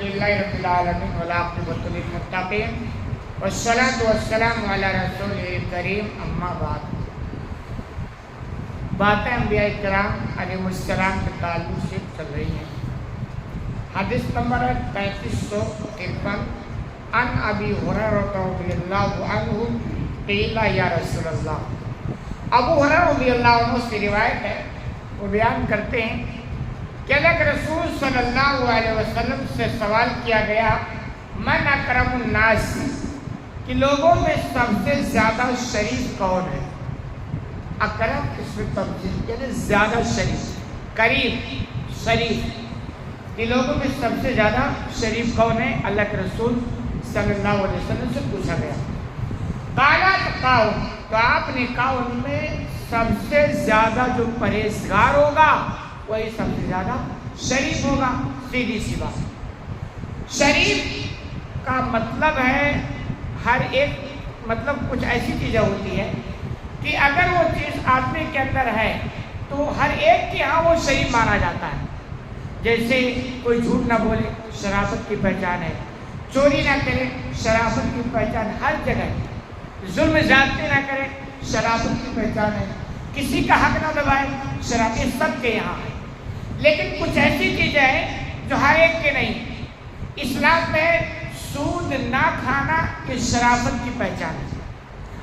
للہ رب العالمین والعاقبۃ للمتقین والصلاۃ والسلام علی رسول کریم اما بعد۔ باتیں انبیاء کرام علیہ السلام کے تعلق سے چل رہی ہیں۔ حدیث نمبر 3553 عن ابی ہریرہ رضی اللہ عنہ قیل یا رسول اللہ۔ ابو ہریرہ رضی اللہ عنہ سے روایت ہے، وہ بیان کرتے ہیں کہ اللہ کے رسول صلی اللہ علیہ وسلم سے سوال کیا گیا من اکرم الناس، کہ لوگوں میں سب سے زیادہ شریف کون ہے؟ اکرم اس میں تفضیل یعنی زیادہ شریف، قریب، شریف، کہ لوگوں میں سب سے زیادہ شریف کون ہے؟ اللہ کے رسول صلی اللہ علیہ وسلم سے پوچھا گیا۔ قالا تقاؤ، تو آپ نے کہا ان میں سب سے زیادہ جو پرہیزگار ہوگا وہی سب سے زیادہ شریف ہوگا۔ سیدھی سی بات، شریف کا مطلب ہے ہر ایک، مطلب کچھ ایسی چیزیں ہوتی ہے کہ اگر وہ چیز آدمی کے اندر ہے تو ہر ایک کے ہاں وہ شریف مانا جاتا ہے۔ جیسے کوئی جھوٹ نہ بولے، شرافت کی پہچان ہے، چوری نہ کرے، شرافت کی پہچان ہر جگہ، ظلم زیادتی نہ کرے، شرافت کی پہچان ہے، کسی کا حق نہ دبائے، شرافت سب کے یہاں ہے۔ لیکن کچھ ایسی چیزیں ہیں جو ہر ایک کے نہیں۔ اسلام میں سود نہ کھانا یہ شرافت کی پہچان ہے،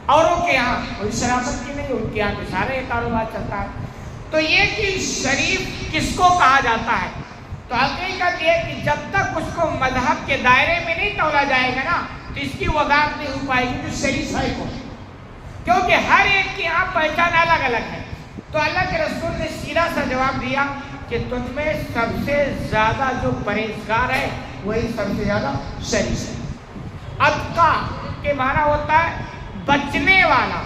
اوروں کے یہاں کوئی شرافت کی نہیں، ان کے یہاں سارے کاروبار چلتا ہے۔ تو یہ کہ شریف کس کو کہا جاتا ہے، تو حقیقت یہ کہ جب تک اس کو مذہب کے دائرے میں نہیں تولا جائے گا نا تو اس کی وضاحت نہیں ہو پائے گی کہ شریف ہے کون، کیونکہ ہر ایک کی یہاں پہچان الگ الگ ہے۔ تو اللہ کے رسول نے سیدھا سا جواب دیا کہ تجھ میں سب سے زیادہ جو پرہیزگار ہے وہی سب سے زیادہ شریف ہے۔ اتقا کے معنی ہوتا ہے بچنے والا،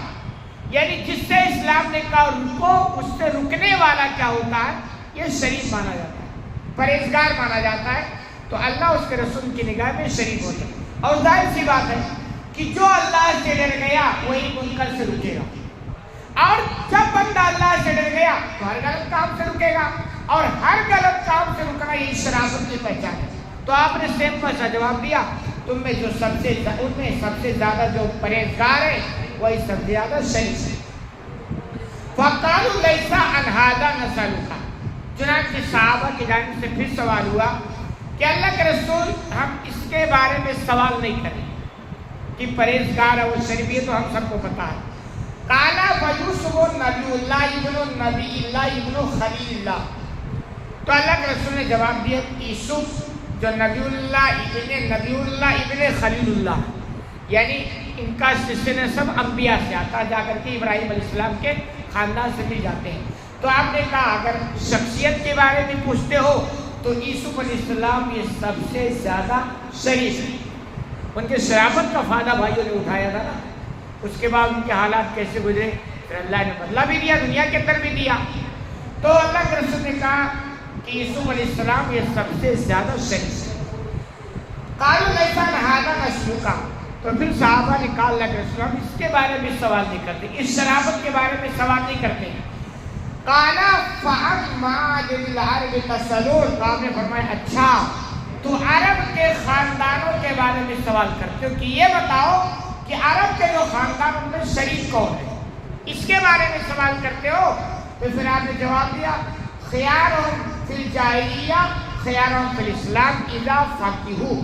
یعنی جس سے اسلام نے کہا رکو اس سے رکنے والا کیا ہوتا ہے؟ یہ شریف مانا جاتا ہے، پرہیزگار مانا جاتا ہے۔ تو اللہ اس کے رسول کی نگاہ میں شریف ہوتا ہے۔ اور ظاہر سی بات ہے کہ جو اللہ سے ڈر گیا وہی منکر سے رکے گا، اور جب بندہ اللہ سے ڈر گیا تو ہر غلط کام سے رکے گا، اور ہر غلط کام سے رکنا یہ شرافت کی پہچان ہے۔ تو آپ نے سمپل سا جواب دیا، تم میں جو سب سے ان میں سب سے زیادہ جو پرہیزگار ہے وہی سب سے زیادہ شریف ہے۔ فَقَالُوا لَيْسَ عَنْ هَذَا نَسْأَلُكَ، چنانچہ صحابہ کی جانب سے پھر سوال ہوا کہ اللہ کے رسول ہم اس کے بارے میں سوال نہیں کریں کہ پرہیزگار ہے وہ شریف، یہ تو ہم سب کو پتا ہے۔ قَالَ فَيُوسُفُ نَبِيُّ اللَّهِ ابْنُ نَبِيِّ اللَّهِ ابْنُ خَلِيلِ اللَّهِ، تو اللہ کے رسول نے جواب دیا یوسف جو نبی اللہ ابن خلیل اللہ، یعنی ان کا سلسلہ سب انبیاء سے آتا، جا کر کے ابراہیم علیہ السلام کے خاندان سے بھی جاتے ہیں۔ تو آپ نے کہا اگر شخصیت کے بارے میں پوچھتے ہو تو یوسف علیہ السلام یہ سب سے زیادہ شریف ہے۔ ان کے شرافت کا فائدہ بھائیوں نے اٹھایا تھا نا، اس کے بعد ان کے حالات کیسے گزرے، پھر اللہ نے بدلہ بھی دیا، دنیا کے اندر بھی دیا۔ تو اللہ کے رسول نے کہا کہ یوسف علیہ السلام یہ سب سے زیادہ شریف ہے۔ قالوا لیس عن ھذا نسألک، تو پھر صحابہ نے کہا اللہ کے رسول ہم اس کے بارے میں سوال نہیں کرتے، اس شرافت کے بارے میں سوال نہیں کرتے۔ قال فعما للعرب تسألون، تو آپ نے فرمایا اچھا تو عرب کے خاندانوں کے بارے میں سوال کرتے ہو کہ یہ بتاؤ کہ عرب کے جو خاندان میں شریف کون ہے، اس کے بارے میں سوال کرتے ہو۔ تو پھر آپ نے جواب دیا خیارہم فی الجاہلیہ خیارہم فی الاسلام اذا فقہوا،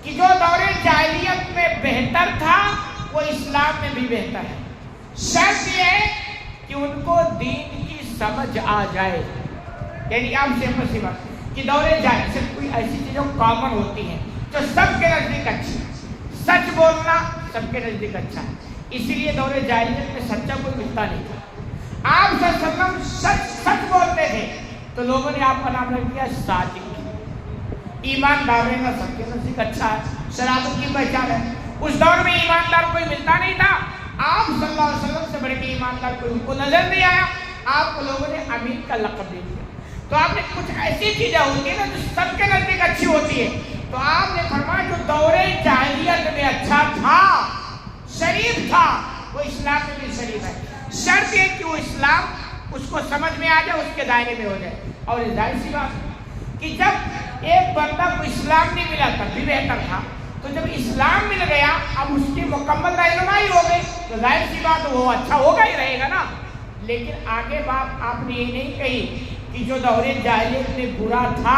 کہ جو دور جاہلیت میں بہتر تھا وہ اسلام میں بھی بہتر ہے، شرط یہ ہے کہ ان کو دین کی سمجھ آ جائے۔ یعنی آپ سمپل سی بات کہ دور جاہلیت سے کوئی ایسی چیزیں کامن ہوتی ہیں جو سب کے نزدیک اچھی ہے، سچ بولنا سب کے نزدیک اچھا ہے، اسی لیے دور جاہلیت میں سچا کوئی ملتا نہیں تھا۔ آپ صلی اللہ علیہ وسلم سچ بولتے تھے تو لوگوں نے آپ کا نام رکھ دیا صادق، ایماندار رہنا سب کے نزدیک اچھا ہے، شرافت کی پہچان ہے۔ اس دور میں ایماندار کوئی ملتا نہیں تھا، آپ صلی اللہ علیہ وسلم سے بڑھ کے ایماندار کوئی ان کو نظر نہیں آیا، آپ کو لوگوں نے امین کا لقب دے دیا۔ تو آپ نے کچھ ایسی چیزیں ہوتی ہیں نا جو سب کے نزدیک اچھی ہوتی ہے، تو آپ نے فرمایا جو دور جاہلیت میں اچھا تھا، شریف تھا، وہ اسلام میں بھی شریف ہے۔ شرط یہ کہ وہ اسلام اس کو سمجھ میں آ جائے، اس کے دائرے میں ہو جائے۔ اور ظاہر سی بات کہ جب ایک بندہ کو اسلام نہیں ملا تب بھی بہتر تھا، تو جب اسلام مل گیا اب اس کی مکمل رہنمائی ہو گئی تو ظاہر سی بات وہ اچھا ہوگا ہی رہے گا نا۔ لیکن آگے بات آپ نے یہ نہیں کہی کہ جو دور جاہلیت میں برا تھا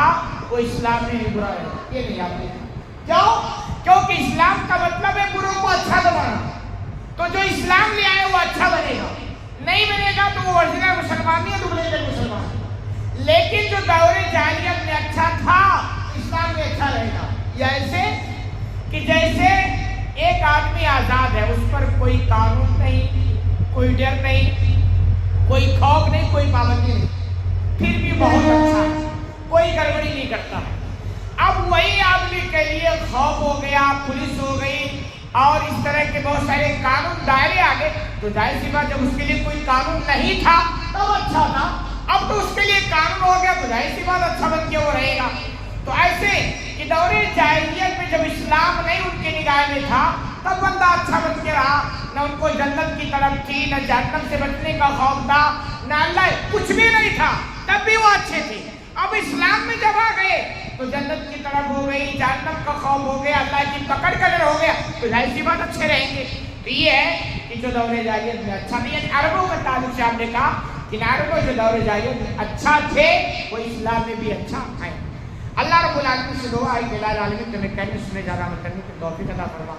وہ اسلام میں بھی برا ہے، یہ نہیں آپ نے کیوں؟ کیونکہ اسلام کا مطلب ہے بروں کو اچھا بنانا، تو جو اسلام لے آئے وہ اچھا بنے گا، نہیں بنے گا تو وہ اوریجنل مسلمان ہے، ڈپلیکیٹ مسلمان۔ لیکن جو دور جاہلیت میں اچھا تھا اسلام میں اچھا رہے گا، یا ایسے کہ جیسے ایک آدمی آزاد ہے، اس پر کوئی قانون نہیں، کوئی ڈر نہیں، کوئی خوف نہیں، کوئی پابندی نہیں، پھر بھی بہت اچھا ہے، کوئی گڑبڑی نہیں کرتا۔ اب وہی آدمی کے لیے خوف ہو گیا، پولیس ہو گئی اور اس طرح کے بہت سارے قانون دائرے آ گئے، تو ظاہر سی بات جب اس کے لیے کوئی قانون نہیں تھا تب اچھا تھا، اب تو اس کے لیے قانون ہو گیا تو ظاہر سی بات اچھا بن کے وہ رہے گا۔ تو ایسے کہ دور جاہلیت میں جب اسلام نہیں ان کے نگاہ میں تھا تب بندہ اچھا بن کے رہا، نہ ان کو جنت کی طرف تھی، نہ جہنم سے بچنے کا خوف تھا، نہ اللہ، کچھ بھی نہیں تھا، تب بھی وہ اچھے تھے۔ اب اسلام میں جب آ گئے تو جنت کی طرف ہو گئی، جہنم کا خوف ہو گیا، اللہ کی پکڑ کا ڈر ہو گیا، تو ظاہر سی بات اچھے رہیں گے۔ تو یہ ہے کہ جو دور جاہلیت میں اچھا نہیں ہے، عربوں کا تعلق سے آپ نے کہا کہ عربوں جو دور جاہلیت میں اچھا تھے وہ اسلام میں بھی اچھا ہے۔ اللہ رب العالمین سے دعا ہے کہ الہ العالمین تمہیں کہنے سنے جا رہا کرنے کی توفیق عطا فرما۔